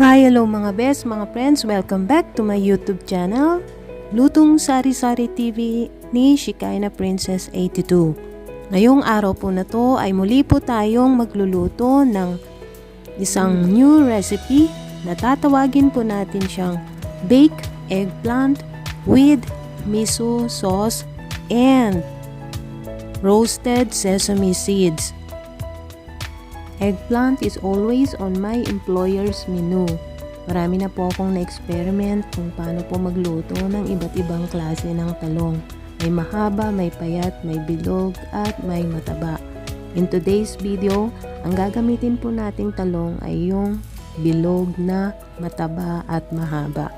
Hi, hello mga best, mga friends. Welcome back to my YouTube channel, Lutong SARI-SARI TV ni Shikaina Princess 82. Ngayong araw po na to ay muli po tayong magluluto ng isang new recipe na tatawagin po natin siyang baked eggplant with miso sauce and roasted sesame seeds. Eggplant is always on my employer's menu. Marami na po akong na-experiment kung paano po magluto ng iba't ibang klase ng talong. May mahaba, may payat, may bilog, at may mataba. In today's video, ang gagamitin po nating talong ay yung bilog na mataba at mahaba.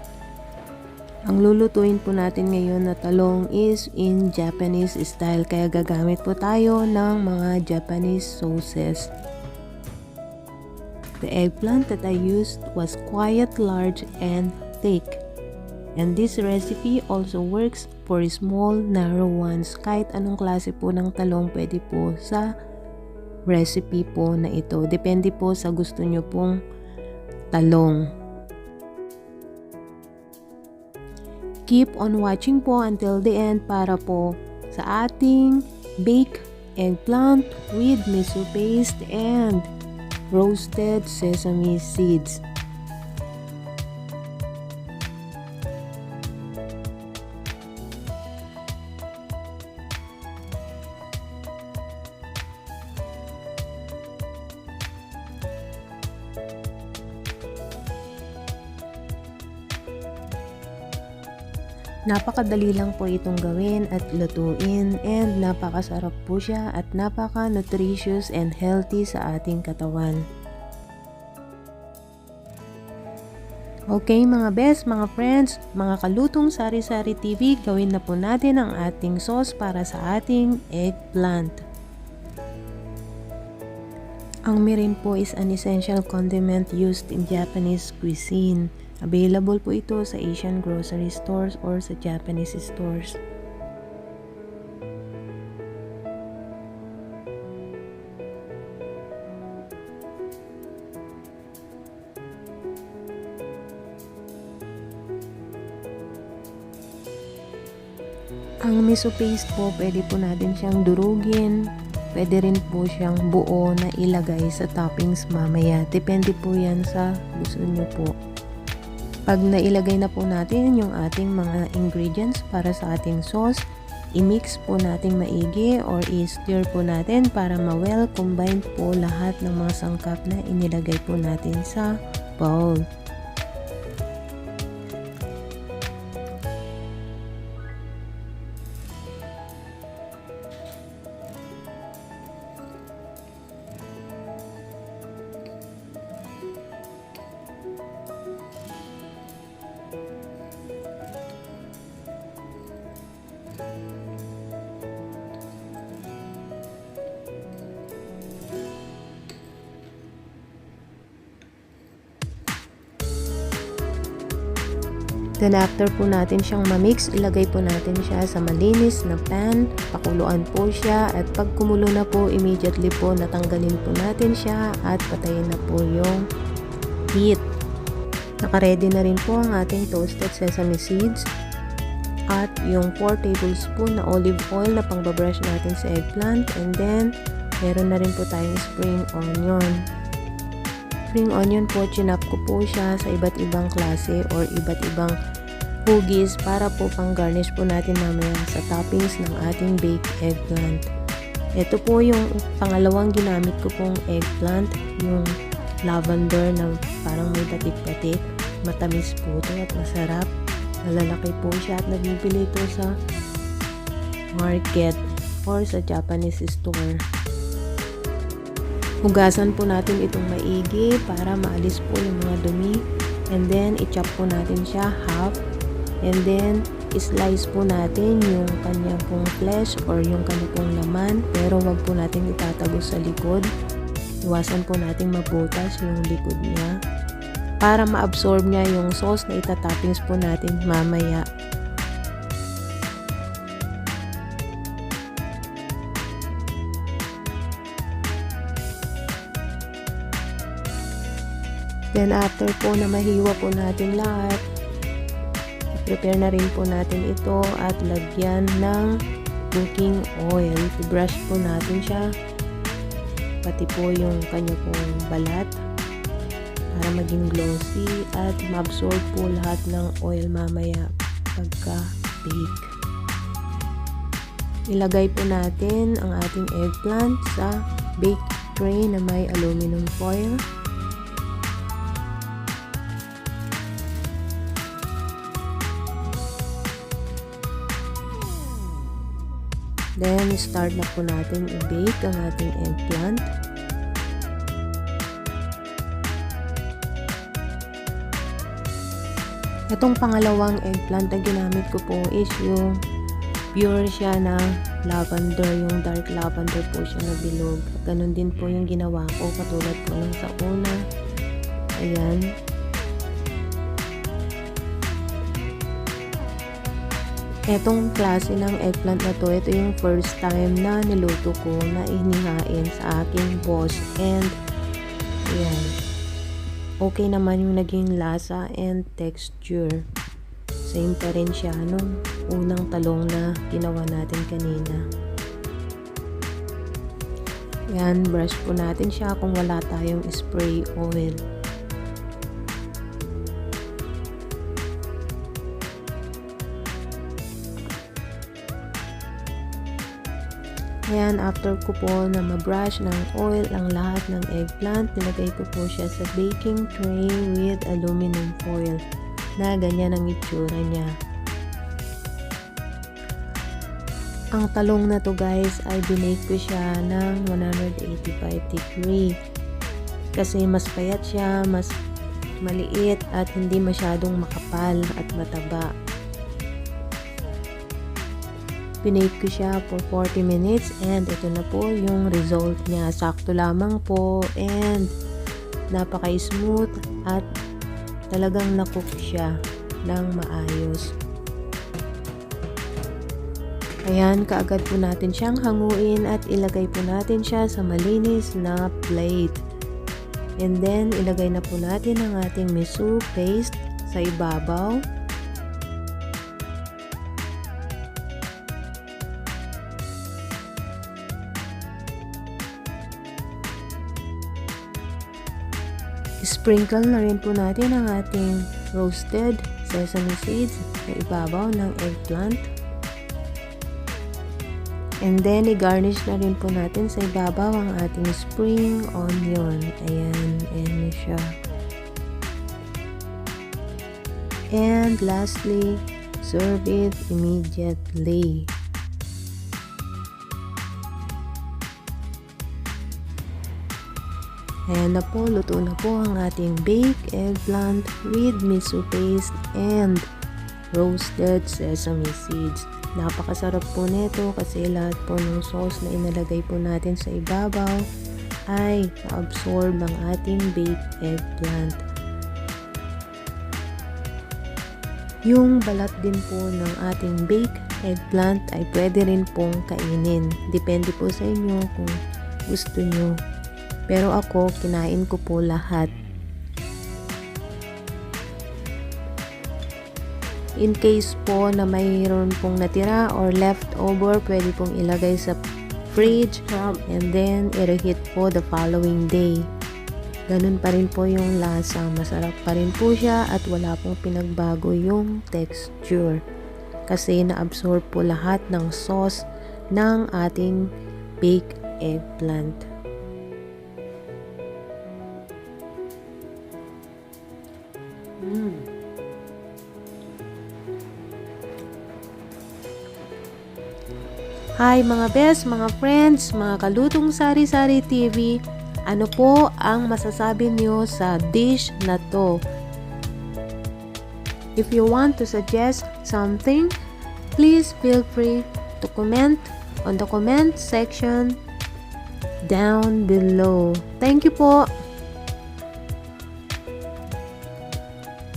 Ang lulutuin po natin ngayon na talong is in Japanese style, kaya gagamit po tayo ng mga Japanese sauces. The eggplant that I used was quite large and thick. And this recipe also works for small, narrow ones. Kahit anong klase po ng talong pwede po sa recipe po na ito. Depende po sa gusto nyo pong talong. Keep on watching po until the end para po sa ating baked eggplant with miso paste and roasted sesame seeds. Napakadali lang po itong gawin at lutuin, and napakasarap po siya at napaka-nutritious and healthy sa ating katawan. Okay mga best, mga friends, mga kalutong SARI-SARI TV, gawin na po natin ang ating sauce para sa ating eggplant. Ang mirin po is an essential condiment used in Japanese cuisine. Available po ito sa Asian grocery stores or sa Japanese stores. Ang miso paste po, pwede po natin siyang durugin. Pwede rin po siyang buo na ilagay sa toppings mamaya. Depende po yan sa gusto nyo po. Pag nailagay na po natin yung ating mga ingredients para sa ating sauce, i-mix po natin maigi or i-stir po natin para ma-well combined po lahat ng mga sangkap na inilagay po natin sa bowl. Then after po natin siyang ma-mix, ilagay po natin siya sa malinis na pan, pakuluan po siya, at pag kumulo na po, immediately po natanggalin po natin siya at patayin na po yung heat. Naka-ready na rin po ang ating toasted sesame seeds at yung 4 tablespoon na olive oil na pang-brush natin sa eggplant, and then meron na rin po tayong spring onion. Spring onion po, chinap ko po siya sa iba't ibang klase or iba't ibang hugis para po pang garnish po natin mamaya sa toppings ng ating baked eggplant. Ito po yung pangalawang ginamit ko pong eggplant, yung lavender na parang may batik-batik. Matamis po ito at masarap. Malalaki po siya at nabibili ito sa market or sa Japanese store. Hugasan po natin itong maigi para maalis po yung mga dumi, and then i-chop po natin siya half, and then i-slice po natin yung kanyang pong flesh or yung kanyang pong laman, pero wag po natin itatagos sa likod. Iwasan po natin mabutas yung likod niya para ma-absorb niya yung sauce na itatoppings po natin mamaya. Then after po na mahiwa po natin lahat, prepare na rin po natin ito at lagyan ng cooking oil. I-brush po natin siya, pati po yung kanya pong balat para maging glossy at ma-absorb po lahat ng oil mamaya pagka-bake. Ilagay po natin ang ating eggplant sa bake tray na may aluminum foil. Then, start na po natin i-bake ang ating eggplant. Itong pangalawang eggplant na ginamit ko po is yung pure siya na lavender, yung dark lavender po siya na bilog. Ganon din po yung ginawa ko, katulad po ng sa una. Ayan. Etong klase ng eggplant na to, ito yung first time na niluto ko na inihain sa aking boss. And, ayan. Okay naman yung naging lasa and texture. Same pa rin siya nung unang talong na ginawa natin kanina. Yan, brush po natin siya kung wala tayong spray oil. Ayan, after ko po na ma-brush ng oil ang lahat ng eggplant, nilagay ko po siya sa baking tray with aluminum foil na ganyan ang itsura niya. Ang talong na to guys ay binake ko siya ng 185 degree kasi mas payat siya, mas maliit at hindi masyadong makapal at mataba. Pinake ko siya for 40 minutes and ito na po yung result niya. Sakto lamang po and napaka-smooth at talagang na-cook siya ng maayos. Ayan, kaagad po natin siyang hanguin at ilagay po natin siya sa malinis na plate. And then, ilagay na po natin ang ating miso paste sa ibabaw. Sprinkle na rin po natin ang ating roasted sesame seeds sa ibabaw ng eggplant. And then, i-garnish na rin po natin sa ibabaw ang ating spring onion. Ayan, ayan siya. And lastly, serve it immediately. Ayan na po, luto na po ang ating baked eggplant with miso paste and roasted sesame seeds. Napakasarap po nito kasi lahat po ng sauce na inalagay po natin sa ibabaw ay na-absorb ng ating baked eggplant. Yung balat din po ng ating baked eggplant ay pwede rin pong kainin. Depende po sa inyo kung gusto nyo. Pero ako, kinain ko po lahat. In case po na mayroon pong natira or leftover, pwede pong ilagay sa fridge and then i-reheat po the following day. Ganun pa rin po yung lasa. Masarap pa rin po siya at wala pong pinagbago yung texture. Kasi na-absorb po lahat ng sauce ng ating baked eggplant. Hi mga best, mga friends, mga kalutong SARI-SARI TV. Ano po ang masasabi niyo sa dish na to? If you want to suggest something, please feel free to comment on the comment section down below. Thank you po.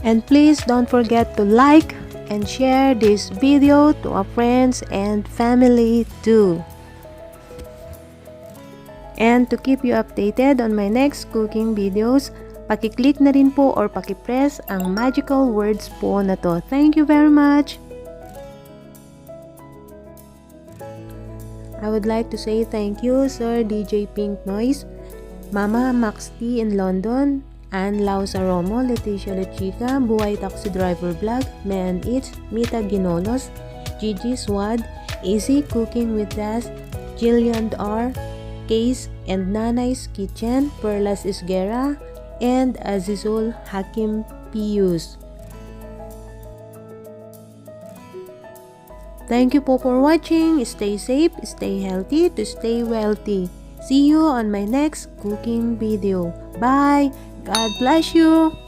And please don't forget to like and share this video to our friends and family too. And to keep you updated on my next cooking videos, Paki-click na rin po or paki-press ang magical words po na to. Thank you very much! I would like to say thank you Sir DJ Pink Noise, Mama Max T in London, Ann Lau Saromo, Leticia Lechica, Buhay Taxi Driver Vlog, Man Eats, Mita Ginolos, Gigi Swad, Easy Cooking with Das, Jillian R, Case and Nanay's Kitchen, Perlas Isguera, and Azizul Hakim Pius. Thank you po for watching. Stay safe, stay healthy, to stay wealthy. See you on my next cooking video. Bye! God bless you!